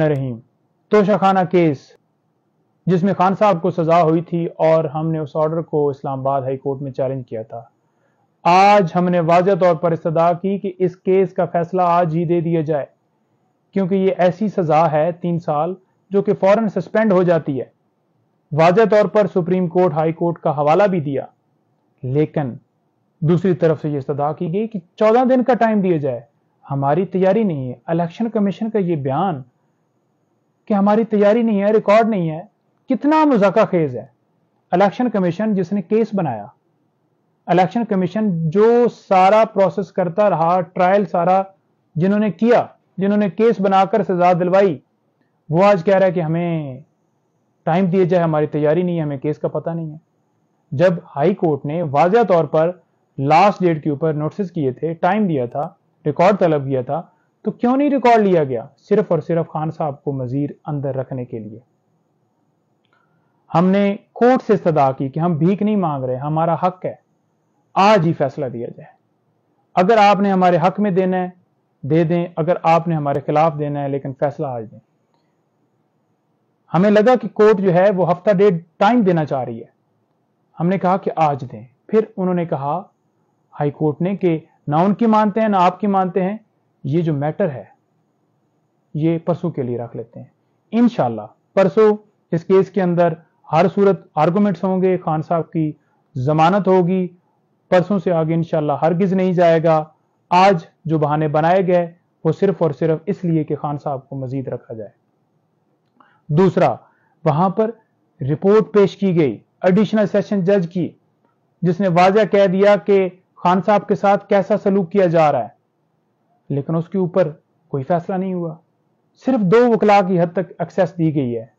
रहीम तोशा खाना केस जिसमें खान साहब को सजा हुई थी और हमने उस ऑर्डर को इस्लामाबाद हाई कोर्ट में चैलेंज किया था। आज हमने वाज़ेह तौर पर इस्तदा की कि इस केस का फैसला आज ही दे दिया जाए, क्योंकि ये ऐसी सजा है 3 साल जो कि फौरन सस्पेंड हो जाती है। वाज़ेह तौर पर सुप्रीम कोर्ट हाई कोर्ट का हवाला भी दिया, लेकिन दूसरी तरफ से ये इस्तदा की गई कि 14 दिन का टाइम दिया जाए। हमारी तैयारी नहीं है। इलेक्शन कमीशन का ये बयान कि हमारी तैयारी नहीं है, रिकॉर्ड नहीं है, कितना मजाका खेज है। इलेक्शन कमीशन जिसने केस बनाया, इलेक्शन कमीशन जो सारा प्रोसेस करता रहा, ट्रायल सारा जिन्होंने किया, जिन्होंने केस बनाकर सजा दिलवाई, वो आज कह रहा है कि हमें टाइम दिया जाए, हमारी तैयारी नहीं है, हमें केस का पता नहीं है। जब हाई कोर्ट ने वाज़ेह तौर पर लास्ट डेट के ऊपर नोटिस किए थे, टाइम दिया था, रिकॉर्ड तलब किया था, तो क्यों नहीं रिकॉर्ड लिया गया? सिर्फ और सिर्फ खान साहब को मजीद अंदर रखने के लिए। हमने कोर्ट से इस्तदा की कि हम भीख नहीं मांग रहे, हमारा हक है, आज ही फैसला दिया जाए। अगर आपने हमारे हक में देना है दे दें, अगर आपने हमारे खिलाफ देना है, लेकिन फैसला आज दें। हमें लगा कि कोर्ट जो है वो हफ्ता डेढ़ टाइम देना चाह रही है, हमने कहा कि आज दें। फिर उन्होंने कहा हाई कोर्ट ने कि ना उनकी मानते हैं ना आपकी मानते हैं, ये जो मैटर है ये परसों के लिए रख लेते हैं। इंशाल्लाह परसों इस केस के अंदर हर सूरत आर्गुमेंट्स होंगे, खान साहब की जमानत होगी। परसों से आगे इंशाल्लाह हरगिज नहीं जाएगा। आज जो बहाने बनाए गए वो सिर्फ और सिर्फ इसलिए कि खान साहब को मजीद रखा जाए। दूसरा, वहां पर रिपोर्ट पेश की गई एडिशनल सेशन जज की, जिसने वाज़ेह कह दिया कि खान साहब के साथ कैसा सलूक किया जा रहा है, लेकिन उसके ऊपर कोई फैसला नहीं हुआ। सिर्फ 2 वकला की हद तक एक्सेस दी गई है,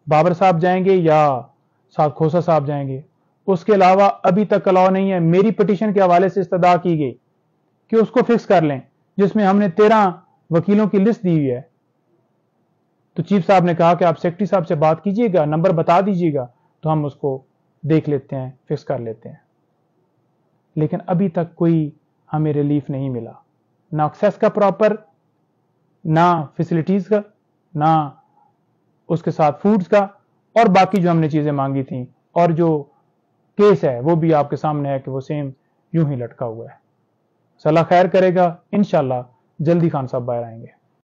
बाबर साहब जाएंगे या साद खोसा साहब जाएंगे, उसके अलावा अभी तक अलाउ नहीं है। मेरी पिटीशन के हवाले से इस्तदा की गई कि उसको फिक्स कर लें, जिसमें हमने 13 वकीलों की लिस्ट दी हुई है। तो चीफ साहब ने कहा कि आप सेक्रेटरी साहब से बात कीजिएगा, नंबर बता दीजिएगा, तो हम उसको देख लेते हैं, फिक्स कर लेते हैं। लेकिन अभी तक कोई हमें रिलीफ नहीं मिला, ना एक्सेस का प्रॉपर, ना फैसिलिटीज का, ना उसके साथ फूड्स का, और बाकी जो हमने चीजें मांगी थी। और जो केस है वो भी आपके सामने है कि वो सेम यूं ही लटका हुआ है। अल्लाह खैर करेगा, इंशाल्लाह जल्दी खान साहब बाहर आएंगे।